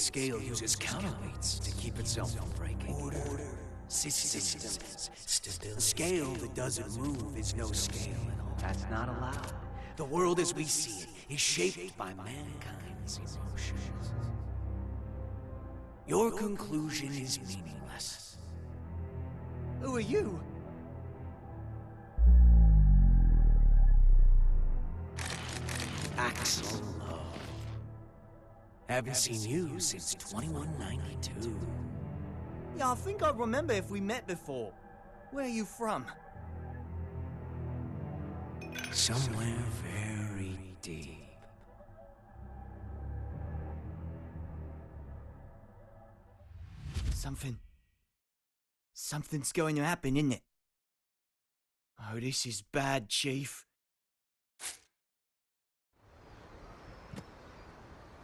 Scale uses counterweights to keep itself from breaking. Order, systems, stability. A scale that doesn't move is no scale at all. That's not allowed. The world as we see it is shaped by mankind's emotions. Your conclusion is meaningless. Who are you? Axel Love. Haven't seen you since 2192. Yeah, I think I remember if we met before. Where are you from? Somewhere very deep. Something's going to happen, isn't it? Oh, this is bad, Chief.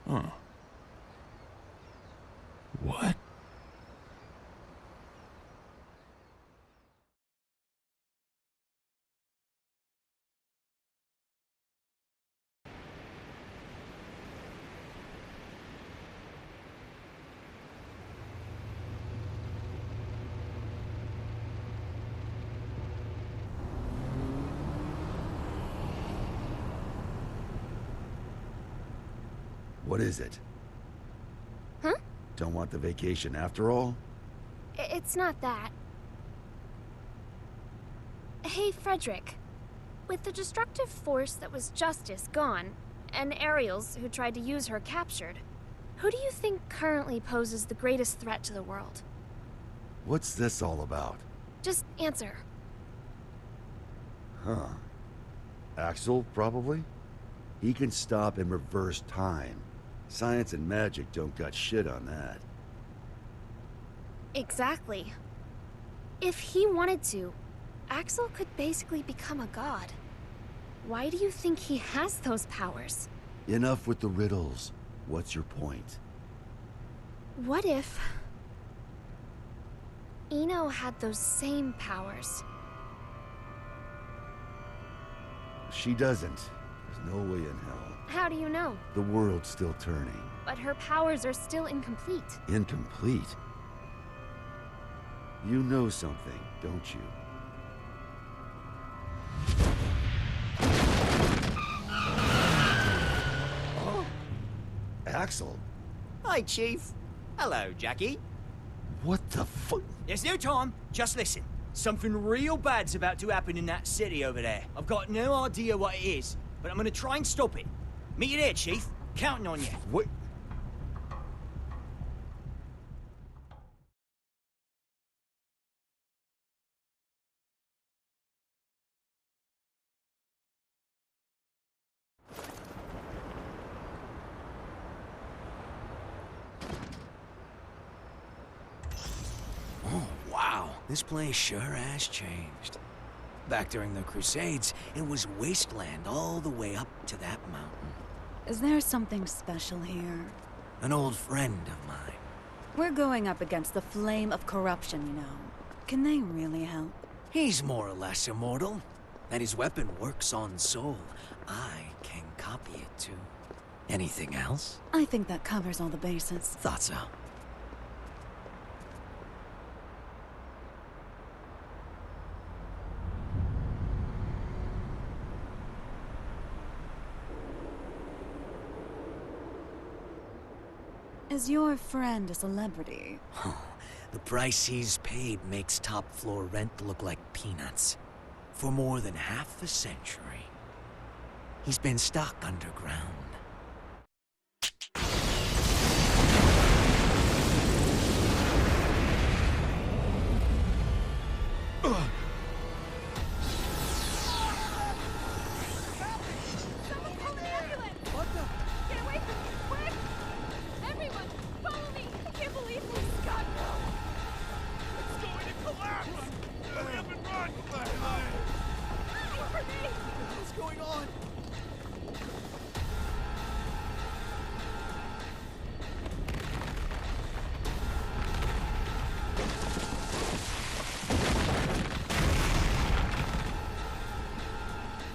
Huh. What? What is it? Huh? Don't want the vacation after all? It's not that. Hey, Frederick. With the destructive force that was Justice gone, and Ariels, who tried to use her, captured, who do you think currently poses the greatest threat to the world? What's this all about? Just answer. Huh. Axel, probably? He can stop and reverse time. Science and magic don't got shit on that. Exactly. If he wanted to, Axel could basically become a god. Why do you think he has those powers? Enough with the riddles. What's your point? What if Eno had those same powers? She doesn't. There's no way in hell. How do you know? The world's still turning. But her powers are still incomplete. Incomplete? You know something, don't you? Oh. Axel? Hi, Chief. Hello, Jackie. What the fuck? There's no time. Just listen. Something real bad's about to happen in that city over there. I've got no idea what it is, but I'm gonna try and stop it. Meet you there, Chief. Counting on you. What? Oh, wow. This place sure has changed. Back during the Crusades, it was wasteland all the way up to that mountain. Is there something special here? An old friend of mine. We're going up against the flame of corruption, you know. Can they really help? He's more or less immortal, and his weapon works on soul. I can copy it too. Anything else? I think that covers all the bases. Thought so. Is your friend a celebrity? The price he's paid makes top floor rent look like peanuts. For more than half a century, he's been stuck underground.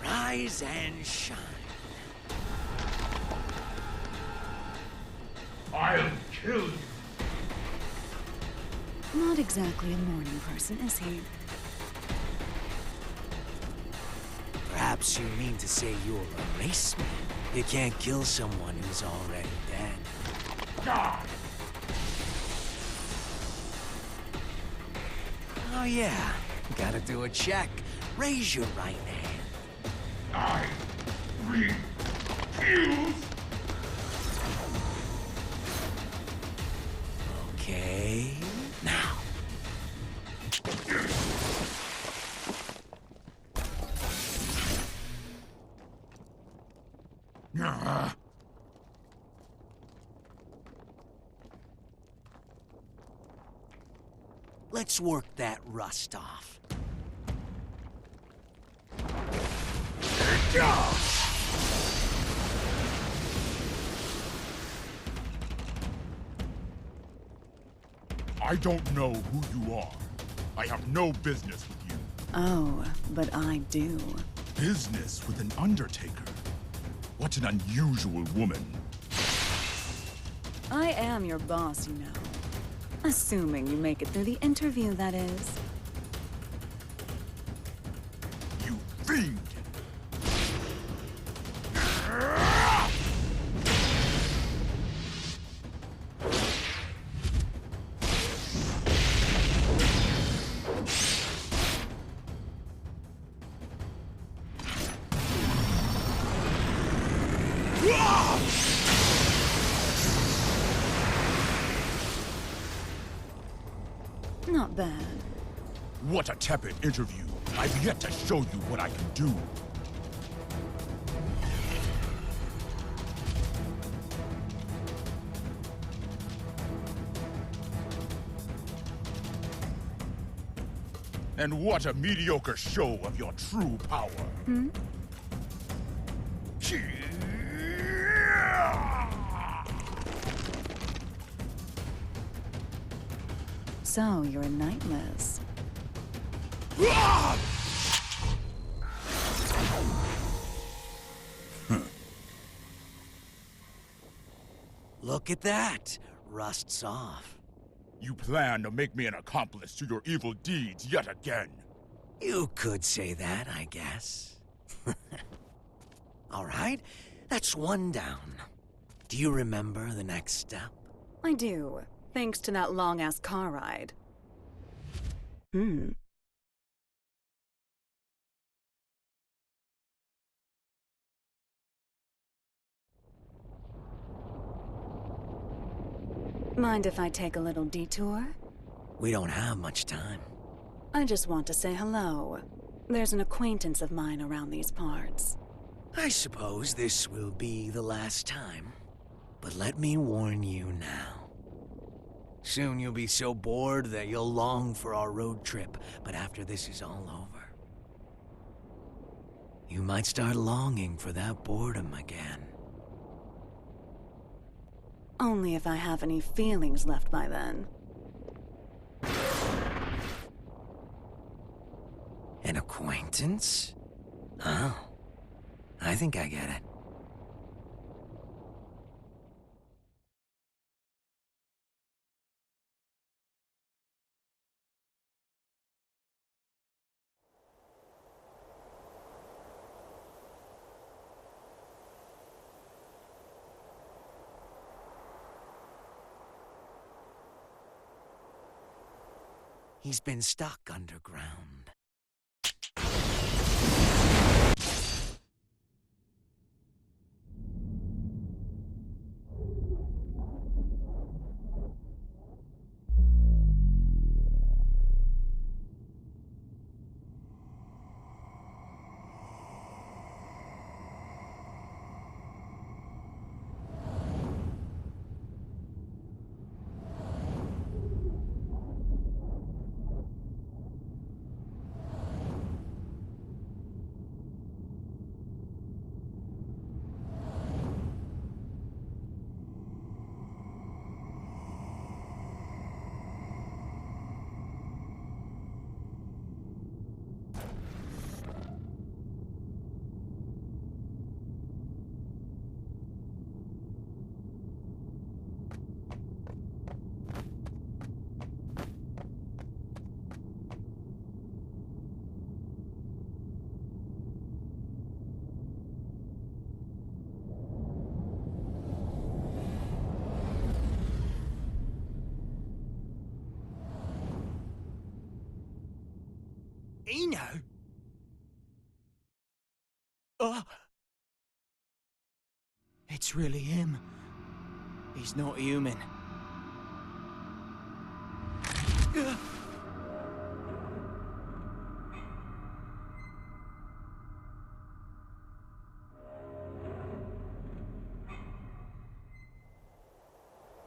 Rise and shine. I'll kill you. Not exactly a morning person, is he? Perhaps you mean to say you'll erase me. You can't kill someone who's already dead. God! Oh yeah, gotta do a check. Raise your right hand. I refuse. Okay, now. Let's work that rust off. I don't know who you are. I have no business with you. Oh, but I do. Business with an Undertaker? What an unusual woman. I am your boss, you know. Assuming you make it through the interview, that is. You fiend! Not bad. What a tepid interview. I've yet to show you what I can do. And what a mediocre show of your true power. So, you're a Knightless. Look at that. Rust's off. You plan to make me an accomplice to your evil deeds yet again. You could say that, I guess. All right, that's one down. Do you remember the next step? I do, thanks to that long-ass car ride. Mind if I take a little detour? We don't have much time. I just want to say hello. There's an acquaintance of mine around these parts. I suppose this will be the last time. But let me warn you now. Soon you'll be so bored that you'll long for our road trip, but after this is all over, you might start longing for that boredom again. Only if I have any feelings left by then. An acquaintance? Oh, I think I get it. He's been stuck underground. Eno? Oh! It's really him. He's not human.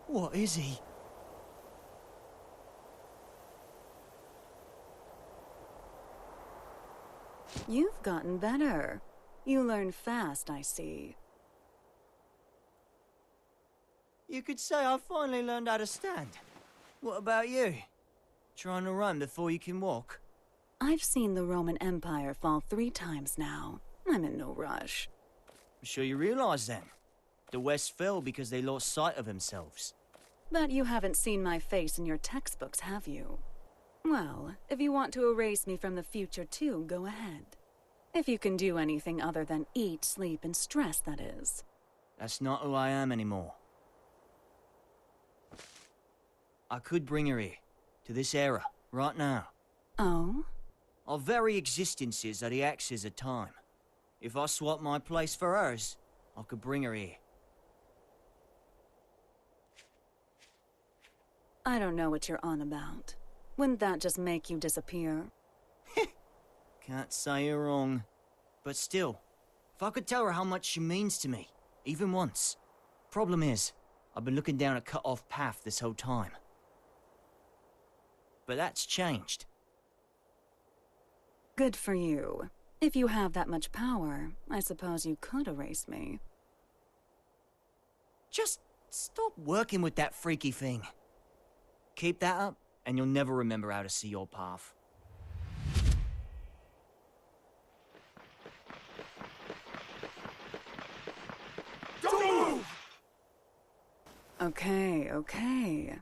What is he? You've gotten better. You learn fast, I see. You could say I finally learned how to stand. What about you? Trying to run before you can walk? I've seen the Roman Empire fall 3 times now. I'm in no rush. I'm sure you realize then. The West fell because they lost sight of themselves. But you haven't seen my face in your textbooks, have you? Well, if you want to erase me from the future too, go ahead. If you can do anything other than eat, sleep, and stress, that is. That's not who I am anymore. I could bring her here, to this era, right now. Oh? Our very existences are the axes of time. If I swap my place for hers, I could bring her here. I don't know what you're on about. Wouldn't that just make you disappear? Can't say you're wrong. But still, if I could tell her how much she means to me, even once. Problem is, I've been looking down a cut-off path this whole time. But that's changed. Good for you. If you have that much power, I suppose you could erase me. Just stop working with that freaky thing. Keep that up, and you'll never remember how to see your path. Okay.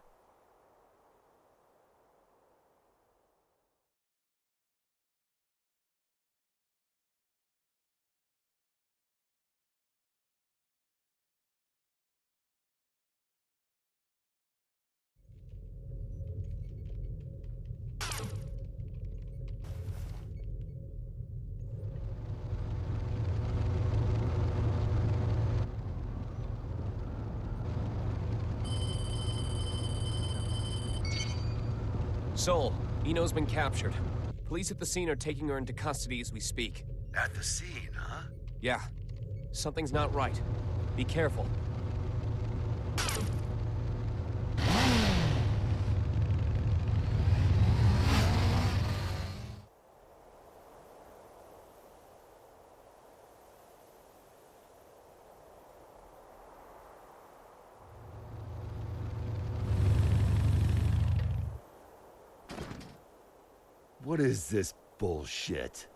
Sol, Eno's been captured. Police at the scene are taking her into custody as we speak. At the scene, huh? Yeah. Something's not right. Be careful. What is this bullshit?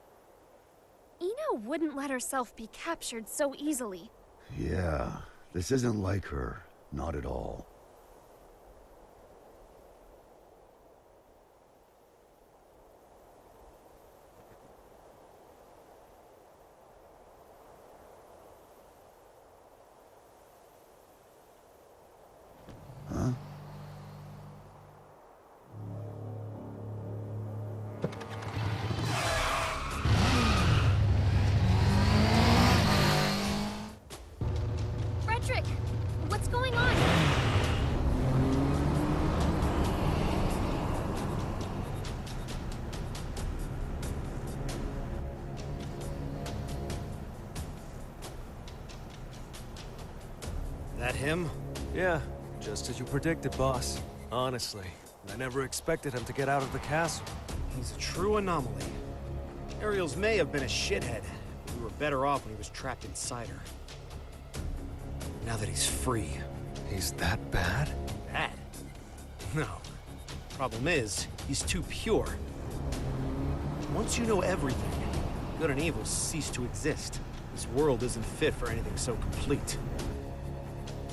Eno wouldn't let herself be captured so easily. Yeah, this isn't like her. Not at all. Huh? Frederick! What's going on? That him? Yeah, just as you predicted, boss. Honestly, I never expected him to get out of the castle. He's a true anomaly. Ariels may have been a shithead. We were better off when he was trapped inside her. Now that he's free. He's that bad? Bad? No. Problem is, he's too pure. Once you know everything, good and evil cease to exist. This world isn't fit for anything so complete.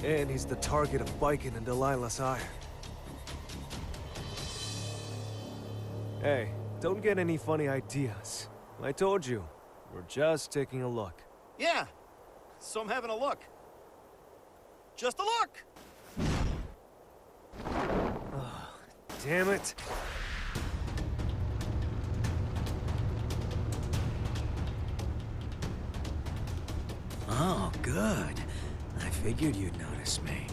And he's the target of Biken and Delilah's ire. Hey, don't get any funny ideas. I told you, we're just taking a look. Yeah, so I'm having a look. Just a look! Damn it. good. I figured you'd notice me.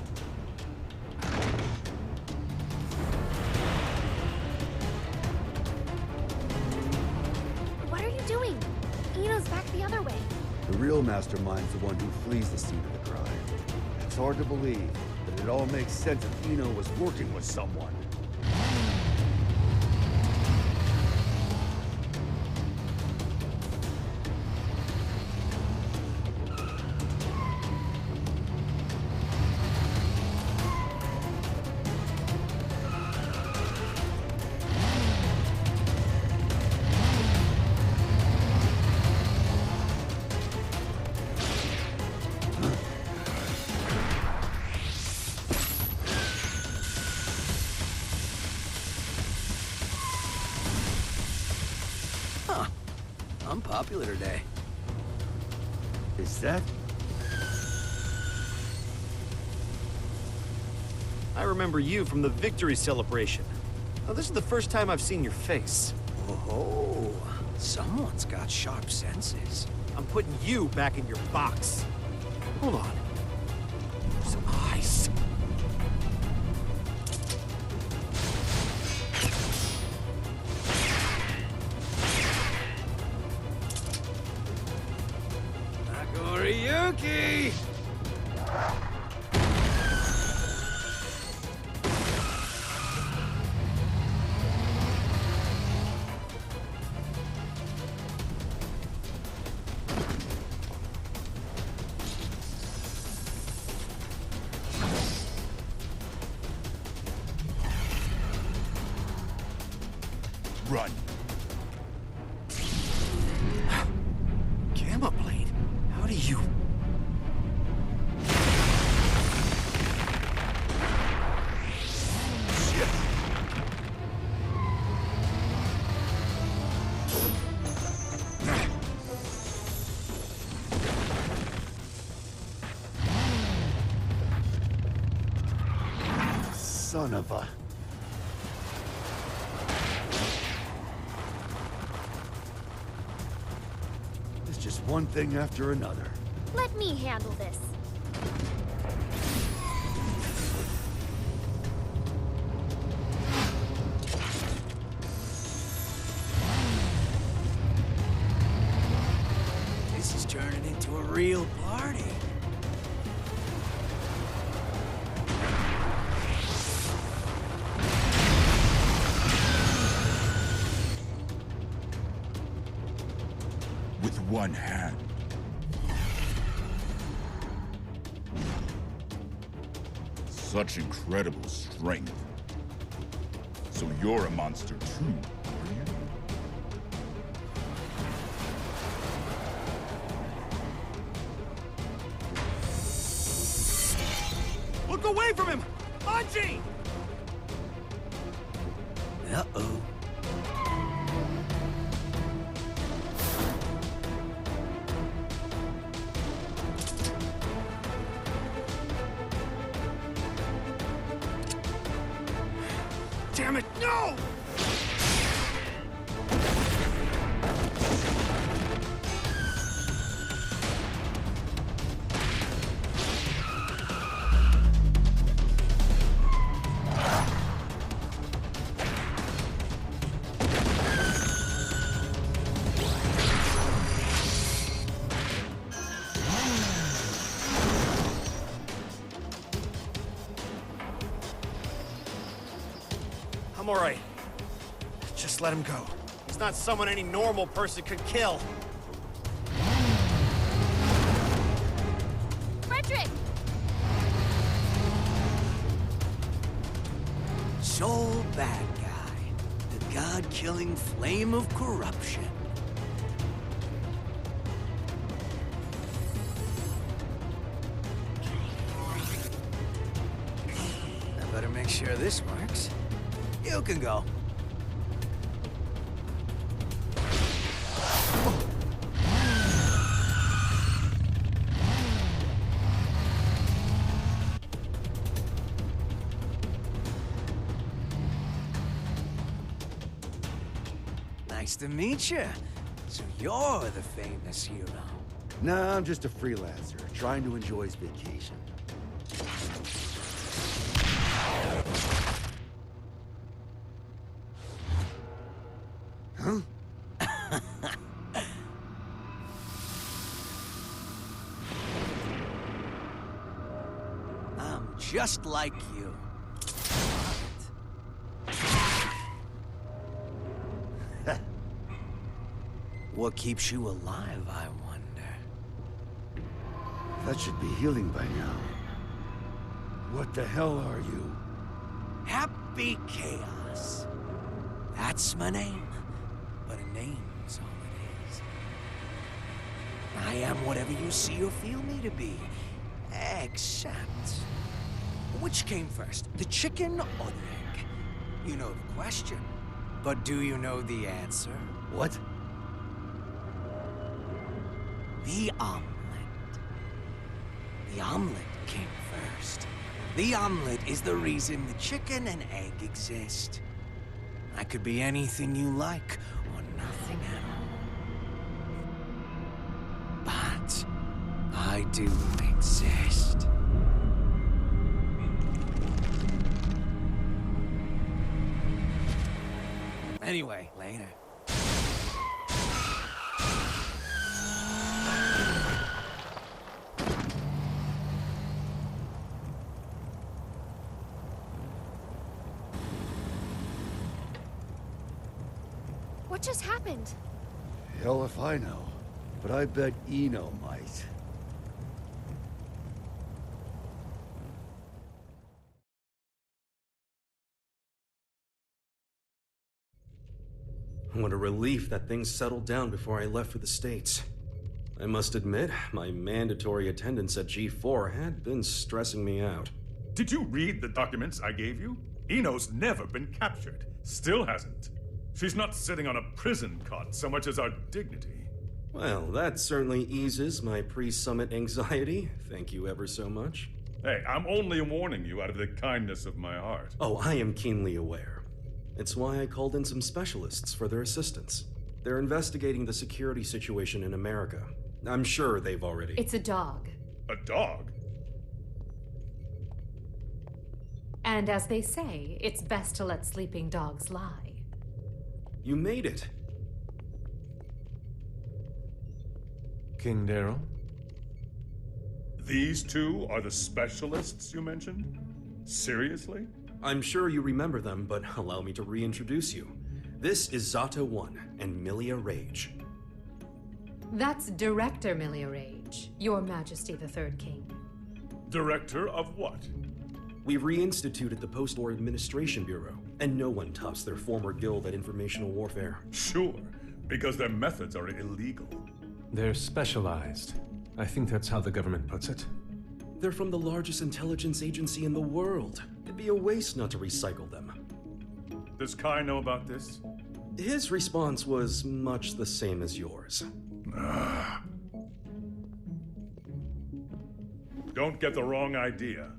What are you doing? Eno's back the other way. The real mastermind's the one who flees the scene of the crime. It's hard to believe, but it all makes sense if Eno was working with someone. I'm popular today. Is that? I remember you from the victory celebration. Now, this is the first time I've seen your face. Oh, someone's got sharp senses. I'm putting you back in your box. Hold on. Some ice. Ryuki! Run. Gamma Blade? How do you... Shit. Son of a... It's just one thing after another. Let me handle this. This is turning into a real party. With one hand. Such incredible strength. So you're a monster too, are you? Look away from him! Anji! Uh-oh. Damn it, no! I'm all right. Just let him go. He's not someone any normal person could kill. Frederick! Sole bad guy. The god-killing flame of corruption. I better make sure this works. You can go. Nice to meet you. So you're the famous hero. Nah, I'm just a freelancer, trying to enjoy his vacation. Huh? I'm just like you. What keeps you alive, I wonder? That should be healing by now. What the hell are you? Happy Chaos. That's my name. But a name's all it is. I am whatever you see or feel me to be. Except... which came first, the chicken or the egg? You know the question. But do you know the answer? What? The omelet. The omelet came first. The omelet is the reason the chicken and egg exist. I could be anything you like, or nothing at all. But I do exist. Anyway, later. What just happened? Hell if I know. But I bet Eno might. What a relief that things settled down before I left for the States. I must admit, my mandatory attendance at G4 had been stressing me out. Did you read the documents I gave you? Eno's never been captured. Still hasn't. She's not sitting on a prison cot so much as our dignity. Well, that certainly eases my pre-summit anxiety. Thank you ever so much. Hey, I'm only warning you out of the kindness of my heart. Oh, I am keenly aware. It's why I called in some specialists for their assistance. They're investigating the security situation in America. I'm sure they've already... It's a dog. A dog? And as they say, it's best to let sleeping dogs lie. You made it. King Daryl? These two are the specialists you mentioned? Seriously? I'm sure you remember them, but allow me to reintroduce you. This is Zata 1 and Milia Rage. That's Director Milia Rage, Your Majesty the Third King. Director of what? We reinstituted the Post-War Administration Bureau, and no one tops their former guild at informational warfare. Sure, because their methods are illegal. They're specialized. I think that's how the government puts it. They're from the largest intelligence agency in the world. It'd be a waste not to recycle them. Does Kai know about this? His response was much the same as yours. Don't get the wrong idea.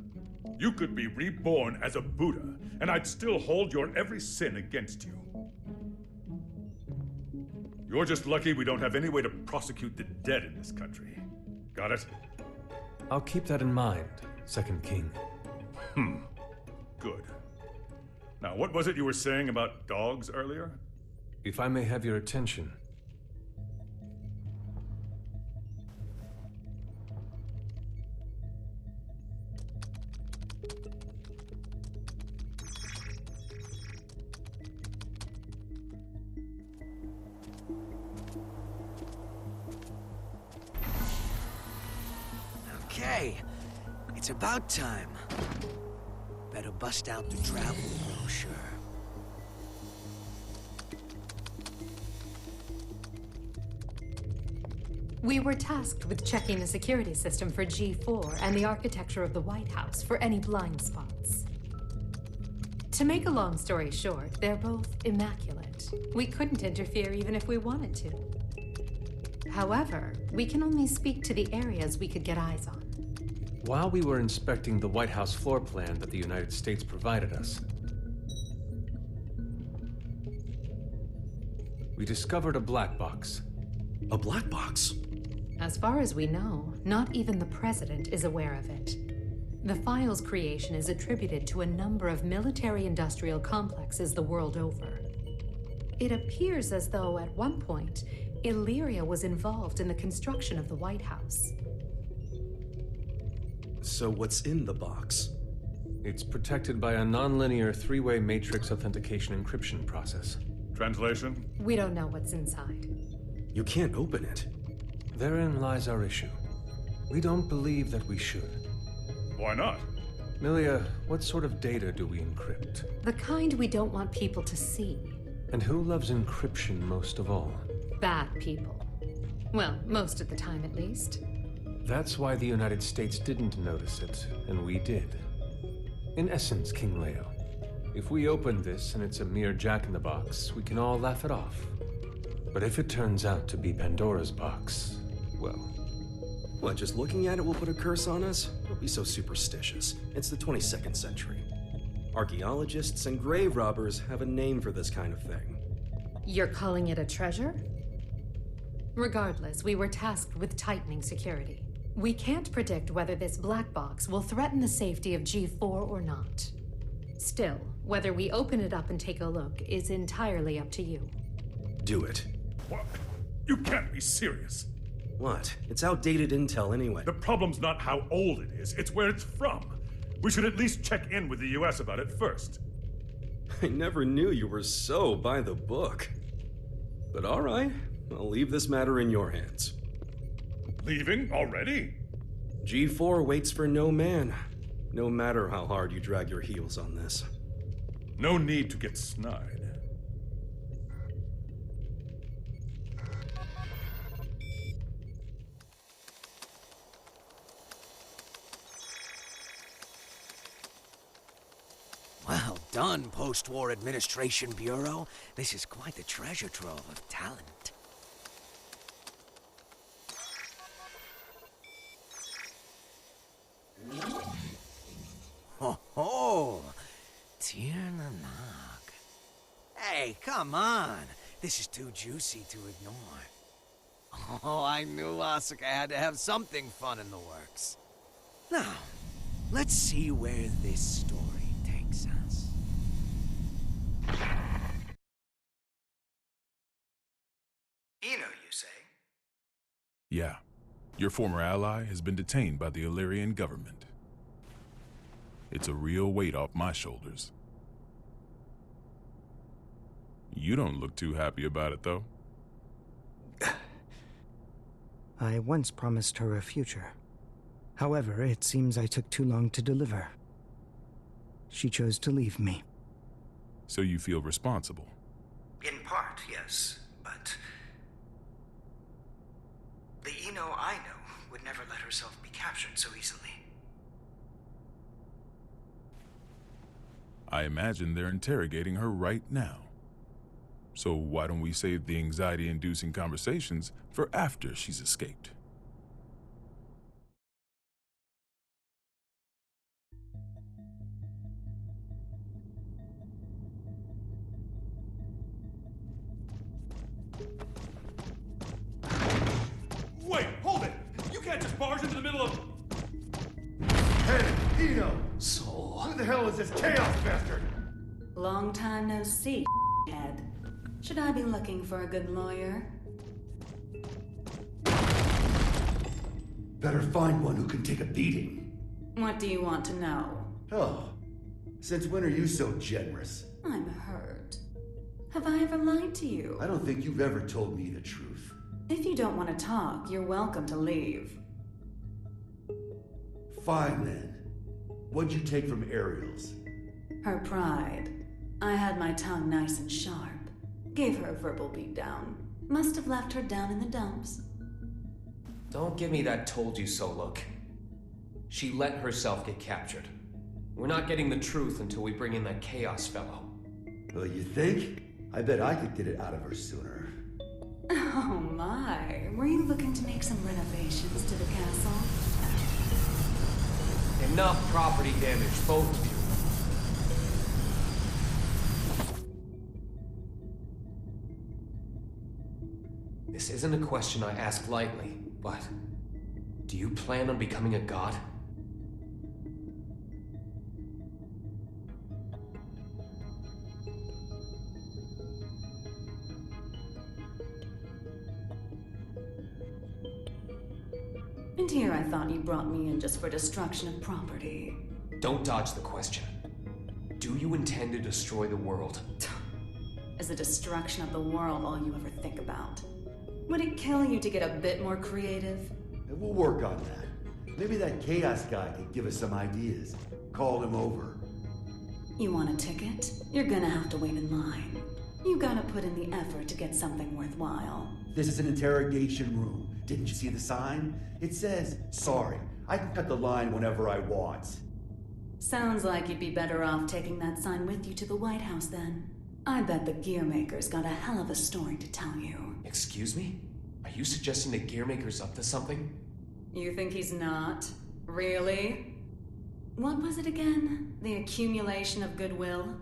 You could be reborn as a Buddha, and I'd still hold your every sin against you. You're just lucky we don't have any way to prosecute the dead in this country. Got it? I'll keep that in mind, Second King. Good. Now, what was it you were saying about dogs earlier? If I may have your attention. Okay, it's about time. Better bust out the travel brochure. We were tasked with checking the security system for G4 and the architecture of the White House for any blind spots. To make a long story short, they're both immaculate. We couldn't interfere even if we wanted to. However, we can only speak to the areas we could get eyes on. While we were inspecting the White House floor plan that the United States provided us, we discovered a black box. A black box? As far as we know, not even the President is aware of it. The file's creation is attributed to a number of military-industrial complexes the world over. It appears as though, at one point, Illyria was involved in the construction of the White House. So what's in the box? It's protected by a nonlinear three-way matrix authentication encryption process. Translation? We don't know what's inside. You can't open it. Therein lies our issue. We don't believe that we should. Why not? Milia, what sort of data do we encrypt? The kind we don't want people to see. And who loves encryption most of all? Bad people. Well, most of the time at least. That's why the United States didn't notice it, and we did. In essence, King Leo, if we open this and it's a mere jack-in-the-box, we can all laugh it off. But if it turns out to be Pandora's box, well... What, just looking at it will put a curse on us? Don't be so superstitious. It's the 22nd century. Archaeologists and grave robbers have a name for this kind of thing. You're calling it a treasure? Regardless, we were tasked with tightening security. We can't predict whether this black box will threaten the safety of G4 or not. Still, whether we open it up and take a look is entirely up to you. Do it. What? You can't be serious. What? It's outdated intel anyway. The problem's not how old it is, it's where it's from. We should at least check in with the US about it first. I never knew you were so by the book. But all right, I'll leave this matter in your hands. Leaving already? G4 waits for no man, no matter how hard you drag your heels on this. No need to get snide. Well done, Post-War Administration Bureau. This is quite the treasure trove of talent. Oh, Tirnanog. Hey, come on. This is too juicy to ignore. Oh, I knew Asuka had to have something fun in the works. Now, let's see where this story takes us. Eno, you say? Yeah. Your former ally has been detained by the Illyrian government. It's a real weight off my shoulders. You don't look too happy about it, though. I once promised her a future. However, it seems I took too long to deliver. She chose to leave me. So you feel responsible? In part, yes, but... the Eno I know would never let herself be captured so easily. I imagine they're interrogating her right now. So why don't we save the anxiety-inducing conversations for after she's escaped? Wait, hold it! You can't just barge into the middle of... Hey, Eno! Soul. Who the hell is this chaos bastard? Long time no see, head. Should I be looking for a good lawyer? Better find one who can take a beating. What do you want to know? Oh, since when are you so generous? I'm hurt. Have I ever lied to you? I don't think you've ever told me the truth. If you don't want to talk, you're welcome to leave. Fine then. What'd you take from Ariel's? Her pride. I had my tongue nice and sharp. Gave her a verbal beatdown. Must have left her down in the dumps. Don't give me that told-you-so look. She let herself get captured. We're not getting the truth until we bring in that Chaos fellow. Oh, you think? I bet I could get it out of her sooner. Oh my. Were you looking to make some renovations to the castle? Enough property damage, both of you. This isn't a question I ask lightly. But do you plan on becoming a god? And here I thought you brought me in just for destruction of property. Don't dodge the question. Do you intend to destroy the world? Is the destruction of the world all you ever think about? Would it kill you to get a bit more creative? We'll work on that. Maybe that Chaos guy could give us some ideas. Call him over. You want a ticket? You're gonna have to wait in line. You gotta put in the effort to get something worthwhile. This is an interrogation room. Didn't you see the sign? It says, sorry, I can cut the line whenever I want. Sounds like you'd be better off taking that sign with you to the White House then. I bet the Gearmaker's got a hell of a story to tell you. Excuse me? Are you suggesting the Gearmaker's up to something? You think he's not? Really? What was it again? The accumulation of goodwill?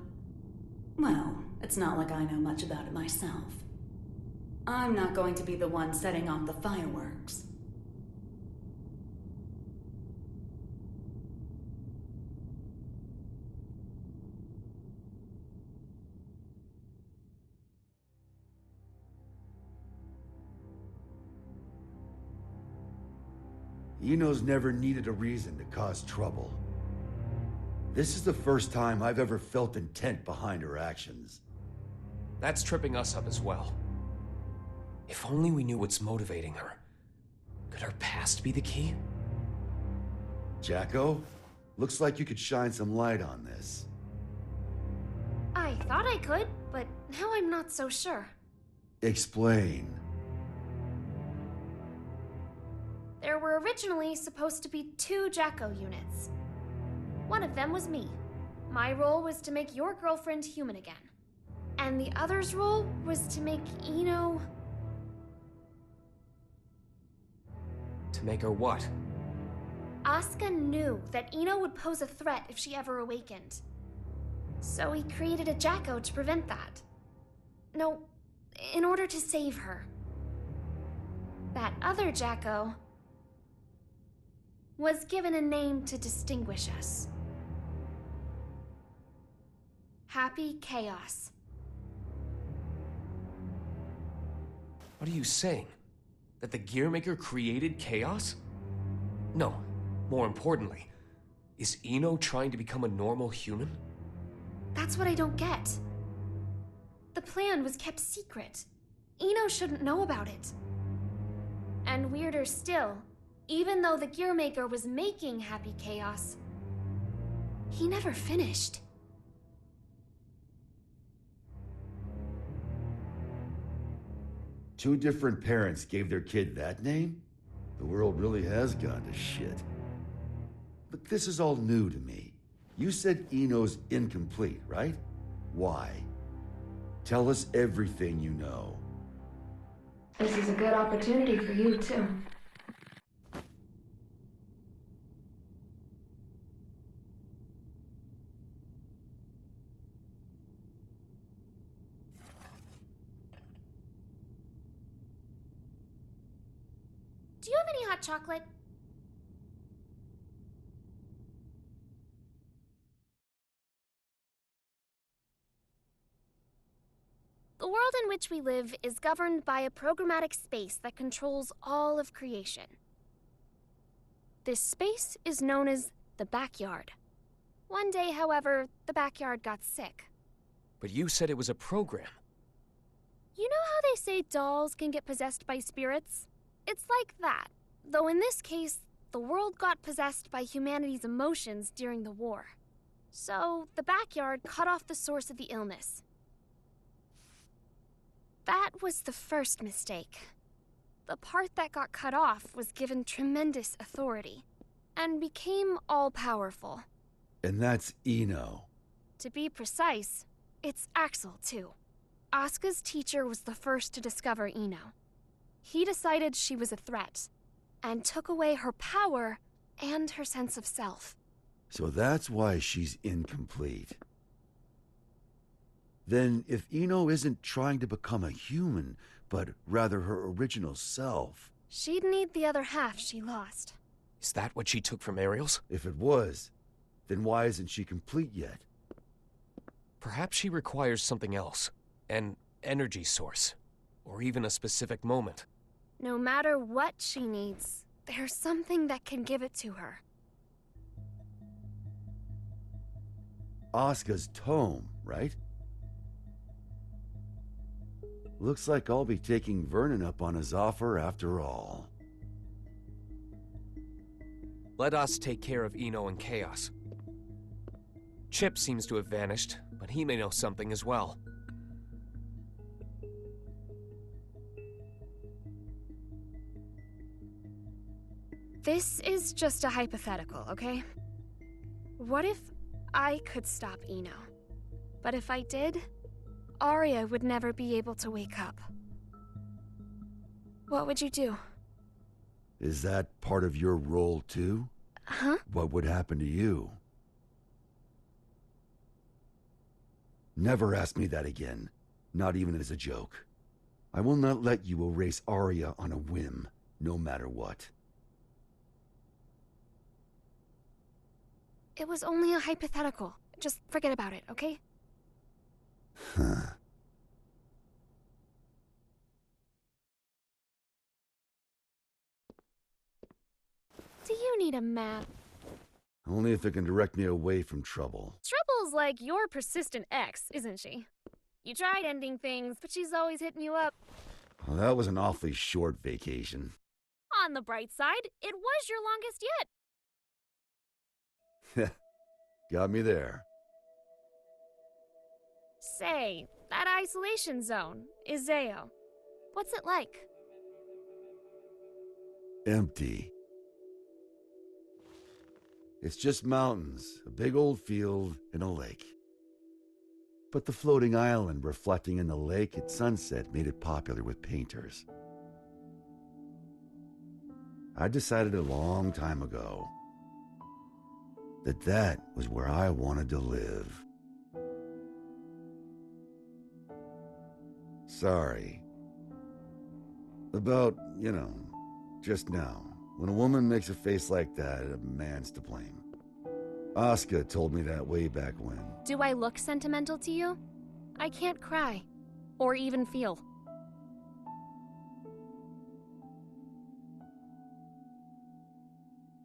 Well, it's not like I know much about it myself. I'm not going to be the one setting off the fireworks. Eno's never needed a reason to cause trouble. This is the first time I've ever felt intent behind her actions. That's tripping us up as well. If only we knew what's motivating her. Could her past be the key? Jacko, looks like you could shine some light on this. I thought I could, but now I'm not so sure. Explain. There were originally supposed to be 2 Jacko units. One of them was me. My role was to make your girlfriend human again. And the other's role was to make Eno... To make her what? Asuka knew that Eno would pose a threat if she ever awakened. So he created a Jacko to prevent that. No, in order to save her. That other Jacko was given a name to distinguish us. Happy Chaos. What are you saying? That the Gearmaker created chaos? No, more importantly, is Eno trying to become a normal human? That's what I don't get. The plan was kept secret. Eno shouldn't know about it. And weirder still, even though the Gearmaker was making Happy Chaos, he never finished. Two different parents gave their kid that name? The world really has gone to shit. But this is all new to me. You said Eno's incomplete, right? Why? Tell us everything you know. This is a good opportunity for you, too. Do you have any hot chocolate? The world in which we live is governed by a programmatic space that controls all of creation. This space is known as the backyard. One day, however, the backyard got sick. But you said it was a program. You know how they say dolls can get possessed by spirits? It's like that, though in this case, the world got possessed by humanity's emotions during the war. So, the backyard cut off the source of the illness. That was the first mistake. The part that got cut off was given tremendous authority, and became all-powerful. And that's Eno. To be precise, it's Axel, too. Asuka's teacher was the first to discover Eno. He decided she was a threat, and took away her power and her sense of self. So that's why she's incomplete. Then, if Eno isn't trying to become a human, but rather her original self, She'd need the other half she lost. Is that what she took from Ariel's? If it was, then why isn't she complete yet? Perhaps she requires something else. An energy source. Or even a specific moment. No matter what she needs, there's something that can give it to her. Asuka's tome, right? Looks like I'll be taking Vernon up on his offer after all. Let us take care of Eno and Chaos. Chip seems to have vanished, but he may know something as well. This is just a hypothetical, okay? What if I could stop Eno? But if I did, Arya would never be able to wake up. What would you do? Is that part of your role too? Huh? What would happen to you? Never ask me that again. Not even as a joke. I will not let you erase Arya on a whim, no matter what. It was only a hypothetical. Just forget about it, okay? Huh. Do you need a map? Only if it can direct me away from trouble. Trouble's like your persistent ex, isn't she? You tried ending things, but she's always hitting you up. Well, that was an awfully short vacation. On the bright side, it was your longest yet. Got me there. Say, that isolation zone, Izeo. What's it like? Empty. It's just mountains, a big old field, and a lake. But the floating island reflecting in the lake at sunset made it popular with painters. I decided a long time ago that that was where I wanted to live. Sorry. About, just now. When a woman makes a face like that, a man's to blame. Asuka told me that way back when. Do I look sentimental to you? I can't cry. Or even feel.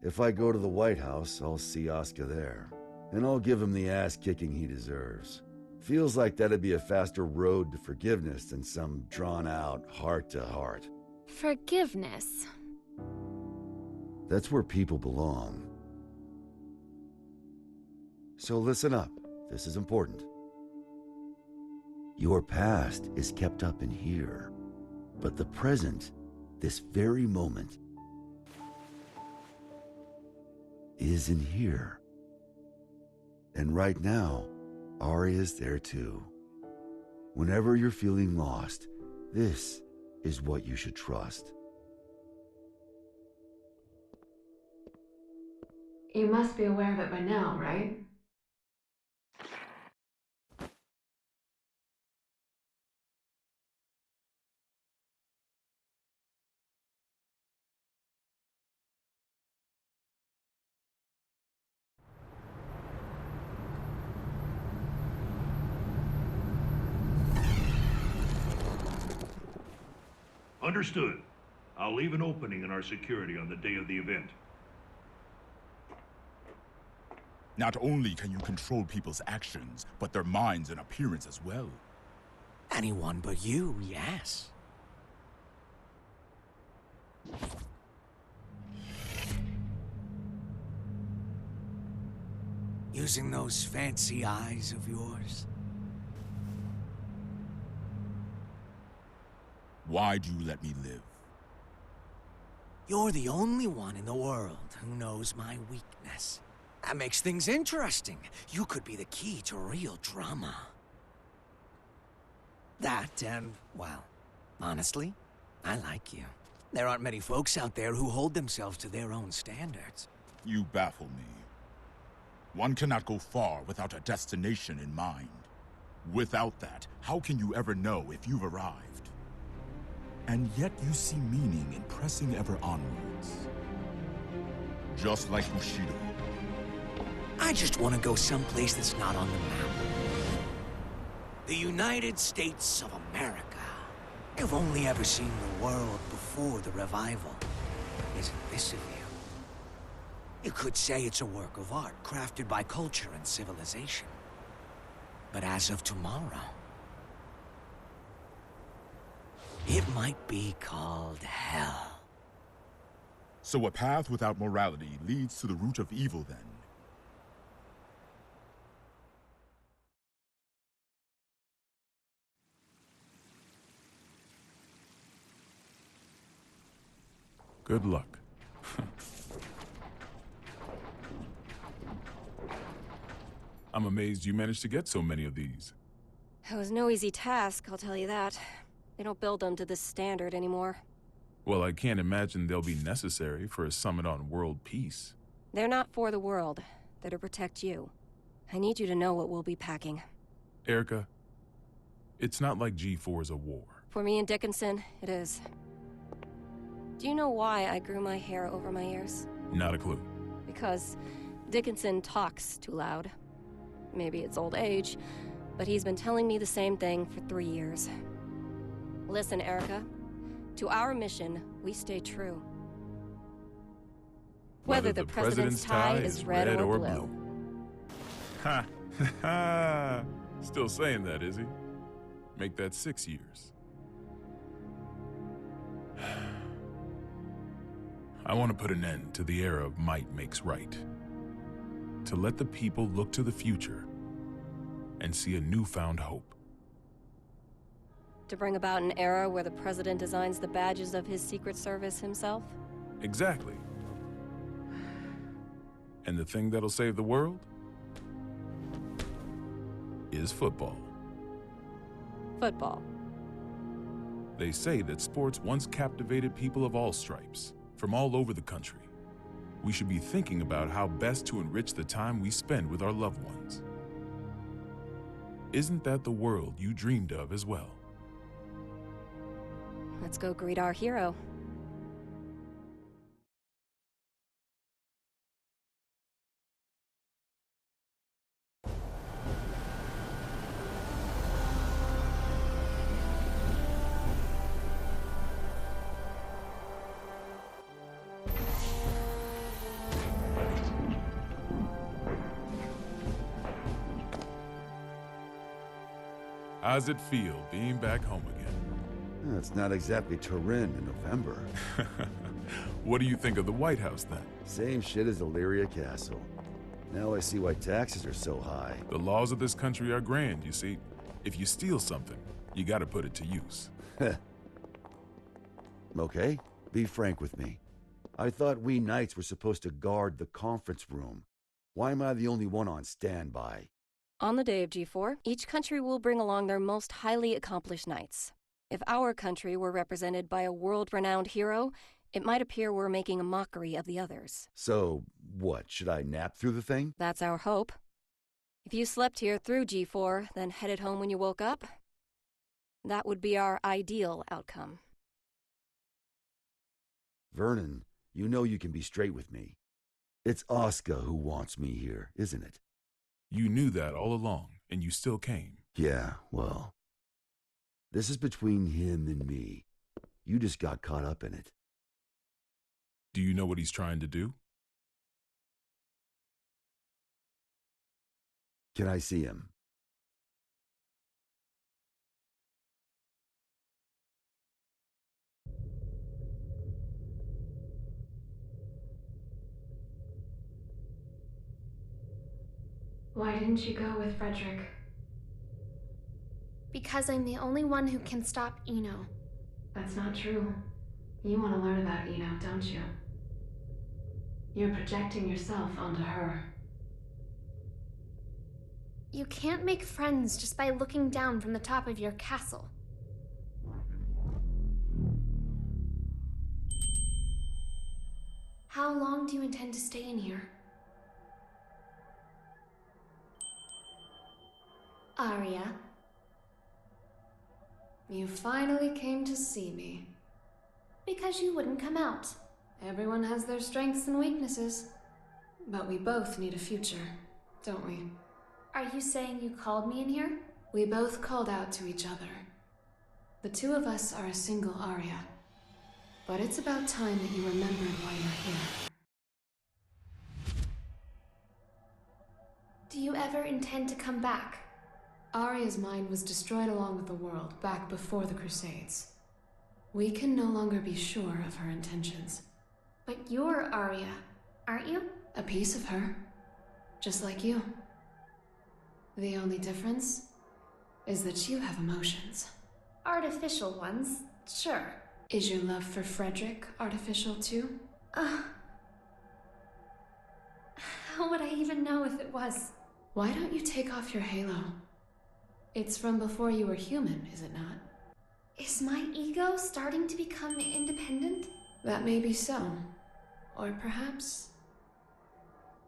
If I go to the White House, I'll see Asuka there. And I'll give him the ass-kicking he deserves. Feels like that'd be a faster road to forgiveness than some drawn-out heart-to-heart. Forgiveness. That's where people belong. So listen up. This is important. Your past is kept up in here. But the present, this very moment, is in here. And right now, Arya's there too. Whenever you're feeling lost, this is what you should trust. You must be aware of it by now, right? Understood. I'll leave an opening in our security on the day of the event. Not only can you control people's actions, but their minds and appearance as well. Anyone but you, yes. Using those fancy eyes of yours. Why do you let me live? You're the only one in the world who knows my weakness. That makes things interesting. You could be the key to real drama. That, and, well, honestly, I like you. There aren't many folks out there who hold themselves to their own standards. You baffle me. One cannot go far without a destination in mind. Without that, how can you ever know if you've arrived? And yet you see meaning in pressing ever onwards. Just like Bushido. I just want to go someplace that's not on the map. The United States of America. You've only ever seen the world before the revival. Isn't this a view? You could say it's a work of art crafted by culture and civilization. But as of tomorrow, it might be called hell. So a path without morality leads to the root of evil then? Good luck. I'm amazed you managed to get so many of these. It was no easy task, I'll tell you that. They don't build them to this standard anymore. Well, I can't imagine they'll be necessary for a summit on world peace. They're not for the world. They're to protect you. I need you to know what we'll be packing. Erica, it's not like G4 is a war. For me and Dickinson, it is. Do you know why I grew my hair over my ears? Not a clue. Because Dickinson talks too loud. Maybe it's old age, but he's been telling me the same thing for 3 years. Listen, Erica. To our mission, we stay true. Whether the president's tie is red or blue. Ha! Ha! Still saying that, is he? Make that 6 years. I want to put an end to the era of might makes right. To let the people look to the future and see a newfound hope. To bring about an era where the president designs the badges of his Secret Service himself? Exactly. And the thing that'll save the world is football. Football. They say that sports once captivated people of all stripes, from all over the country. We should be thinking about how best to enrich the time we spend with our loved ones. Isn't that the world you dreamed of as well? Let's go greet our hero. How's it feel being back home again? It's not exactly Turin in November. What do you think of the White House, then? Same shit as Illyria Castle. Now I see why taxes are so high. The laws of this country are grand, you see. If you steal something, you gotta put it to use. Okay, be frank with me. I thought we knights were supposed to guard the conference room. Why am I the only one on standby? On the day of G4, each country will bring along their most highly accomplished knights. If our country were represented by a world-renowned hero, it might appear we're making a mockery of the others. So, what, should I nap through the thing? That's our hope. If you slept here through G4, then headed home when you woke up, that would be our ideal outcome. Vernon, you know you can be straight with me. It's Oscar who wants me here, isn't it? You knew that all along, and you still came. Yeah, well, this is between him and me. You just got caught up in it. Do you know what he's trying to do? Can I see him? Why didn't you go with Frederick? Because I'm the only one who can stop Eno. That's not true. You want to learn about Eno, don't you? You're projecting yourself onto her. You can't make friends just by looking down from the top of your castle. How long do you intend to stay in here? Arya, you finally came to see me. Because you wouldn't come out. Everyone has their strengths and weaknesses. But we both need a future, don't we? Are you saying you called me in here? We both called out to each other. The two of us are a single Arya. But it's about time that you remembered why you're here. Do you ever intend to come back? Arya's mind was destroyed along with the world back before the Crusades. We can no longer be sure of her intentions. But you're Arya, aren't you? A piece of her. Just like you. The only difference is that you have emotions. Artificial ones, sure. Is your love for Frederick artificial too? How would I even know if it was? Why don't you take off your halo? It's from before you were human, is it not? Is my ego starting to become independent? That may be so. Or perhaps...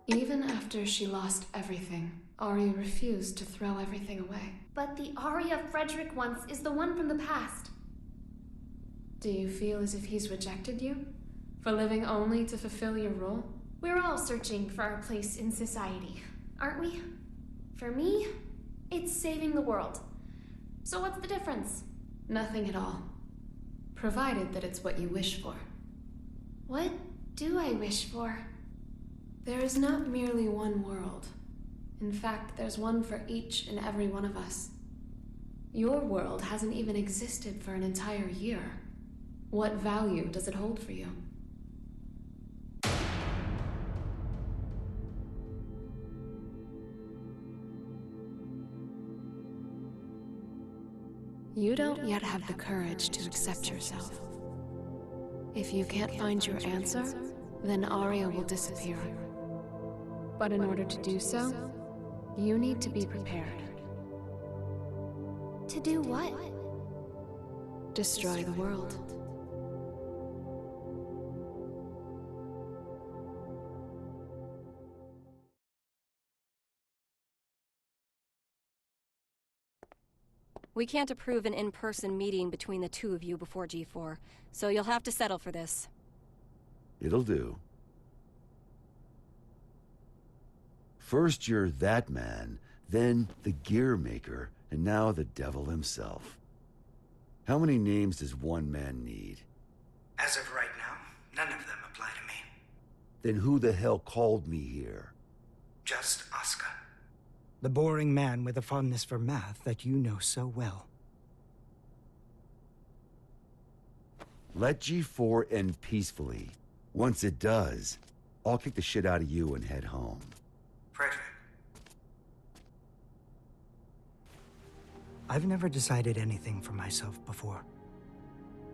Even after she lost everything, Arya refused to throw everything away. But the Arya Frederick once is the one from the past. Do you feel as if he's rejected you? For living only to fulfill your role? We're all searching for our place in society, aren't we? For me, it's saving the world. So what's the difference? Nothing at all. Provided that it's what you wish for. What do I wish for? There is not merely one world. In fact, there's one for each and every one of us. Your world hasn't even existed for an entire year. What value does it hold for you? You don't yet have the courage to accept yourself. If you can't find your answer, then Arya will disappear. But in order to do so, you need to be prepared. To do what? Destroy the world. We can't approve an in-person meeting between the two of you before G4, so you'll have to settle for this. It'll do. First you're that man, then the gear maker, and now the devil himself. How many names does one man need? As of right now, none of them apply to me. Then who the hell called me here? Just Asuka. The boring man with a fondness for math that you know so well. Let G4 end peacefully. Once it does, I'll kick the shit out of you and head home. Frederick. I've never decided anything for myself before.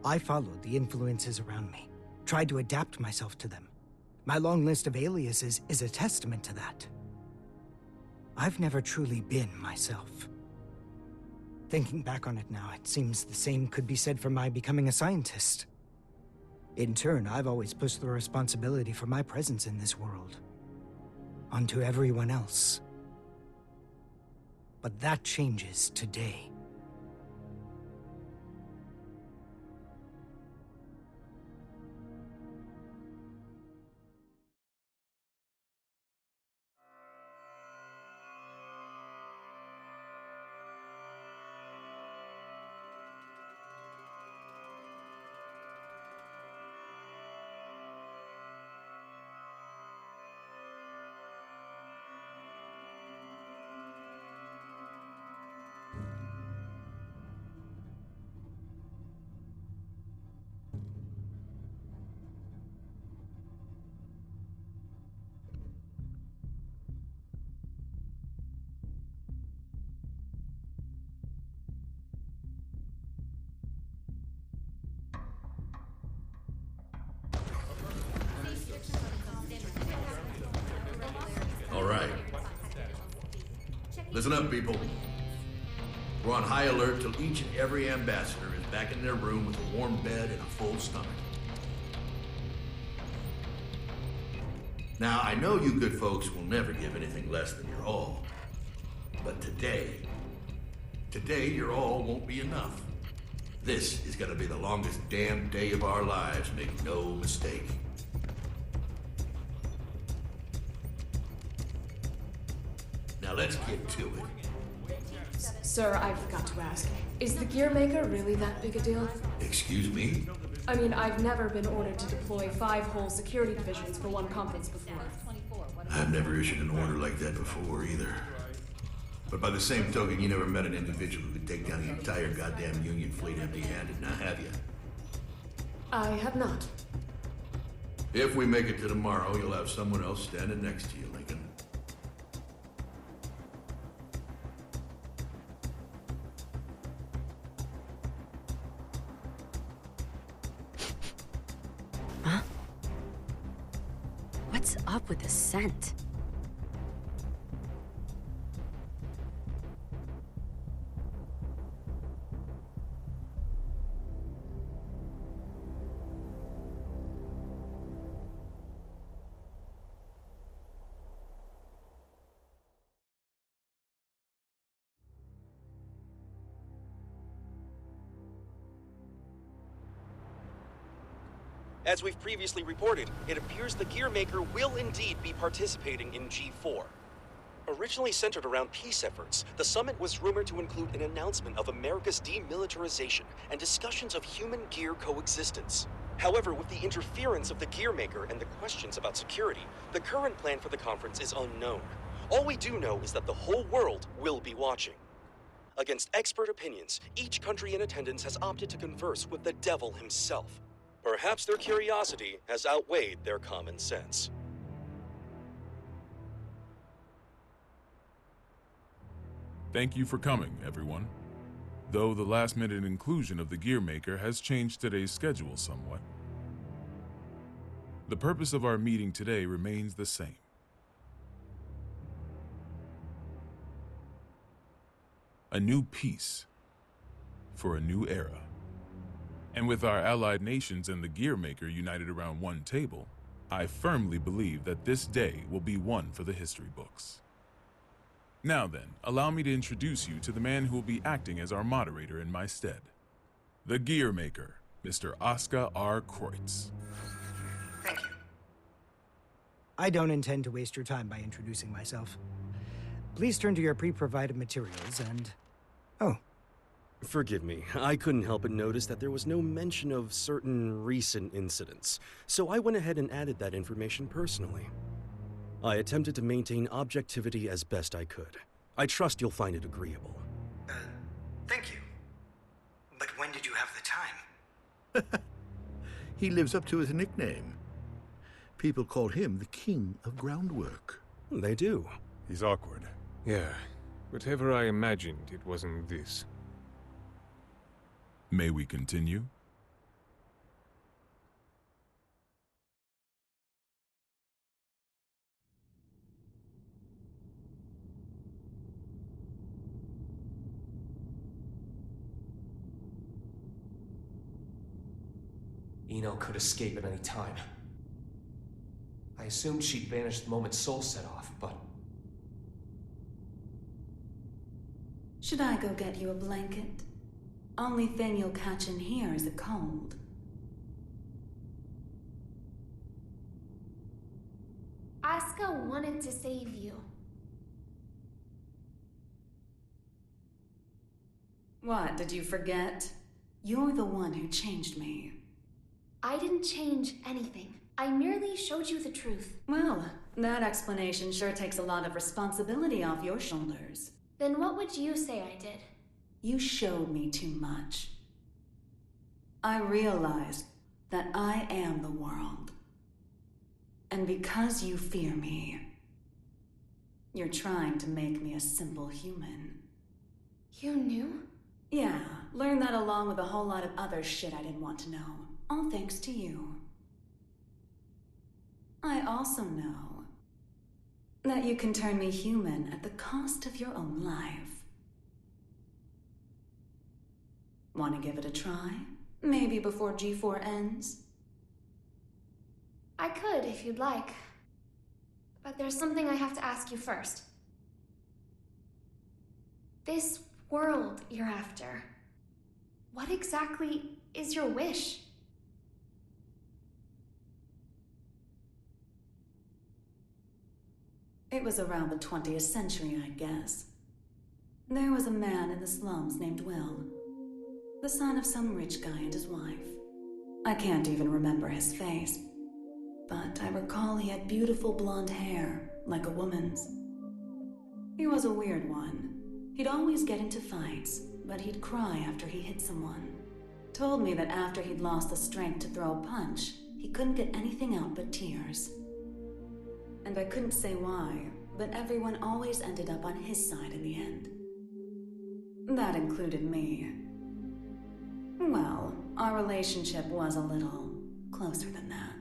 I followed the influences around me, tried to adapt myself to them. My long list of aliases is a testament to that. I've never truly been myself. Thinking back on it now, it seems the same could be said for my becoming a scientist. In turn, I've always pushed the responsibility for my presence in this world onto everyone else. But that changes today. All right. Listen up, people. We're on high alert till each and every ambassador is back in their room with a warm bed and a full stomach. Now, I know you good folks will never give anything less than your all. But today your all won't be enough. This is gonna be the longest damn day of our lives, make no mistake. Now let's get to it. Sir, I forgot to ask. Is the Gearmaker really that big a deal? Excuse me? I mean, I've never been ordered to deploy 5 whole security divisions for one conference before. I've never issued an order like that before either. But by the same token, you never met an individual who could take down the entire goddamn Union fleet empty-handed, now have you? I have not. If we make it to tomorrow, you'll have someone else standing next to you, Lincoln. Huh? What's up with the scent? As we've previously reported, it appears the Gearmaker will indeed be participating in G4. Originally centered around peace efforts, the summit was rumored to include an announcement of America's demilitarization and discussions of human-gear coexistence. However, with the interference of the Gearmaker and the questions about security, the current plan for the conference is unknown. All we do know is that the whole world will be watching. Against expert opinions, each country in attendance has opted to converse with the devil himself. Perhaps their curiosity has outweighed their common sense. Thank you for coming, everyone. Though the last-minute inclusion of the Gearmaker has changed today's schedule somewhat. The purpose of our meeting today remains the same. A new peace for a new era. And with our allied nations and the Gearmaker united around one table, I firmly believe that this day will be one for the history books. Now then, allow me to introduce you to the man who will be acting as our moderator in my stead. The Gearmaker, Mr. Oscar R. Kreutz. Thank you. I don't intend to waste your time by introducing myself. Please turn to your pre-provided materials and... Oh. Forgive me, I couldn't help but notice that there was no mention of certain recent incidents, so I went ahead and added that information personally. I attempted to maintain objectivity as best I could. I trust you'll find it agreeable. Thank you. But when did you have the time? He lives up to his nickname. People call him the King of Groundwork. They do. He's awkward. Yeah. Whatever I imagined, it wasn't this. May we continue? Eno could escape at any time. I assumed she'd vanished the moment Soul set off, but... Should I go get you a blanket? Only thing you'll catch in here is a cold. Asuka wanted to save you. What, did you forget? You're the one who changed me. I didn't change anything. I merely showed you the truth. Well, that explanation sure takes a lot of responsibility off your shoulders. Then what would you say I did? You showed me too much. I realized that I am the world. And because you fear me, you're trying to make me a simple human. You knew? Yeah, learned that along with a whole lot of other shit I didn't want to know. All thanks to you. I also know that you can turn me human at the cost of your own life. Want to give it a try? Maybe before G4 ends? I could, if you'd like. But there's something I have to ask you first. This world you're after, What exactly is your wish? It was around the 20th century, I guess. There was a man in the slums named Will, the son of some rich guy and his wife. I can't even remember his face, but I recall he had beautiful blonde hair, like a woman's. He was a weird one. He'd always get into fights, but he'd cry after he hit someone. Told me that after he'd lost the strength to throw a punch, he couldn't get anything out but tears. And I couldn't say why, but everyone always ended up on his side in the end. That included me. Well, our relationship was a little closer than that.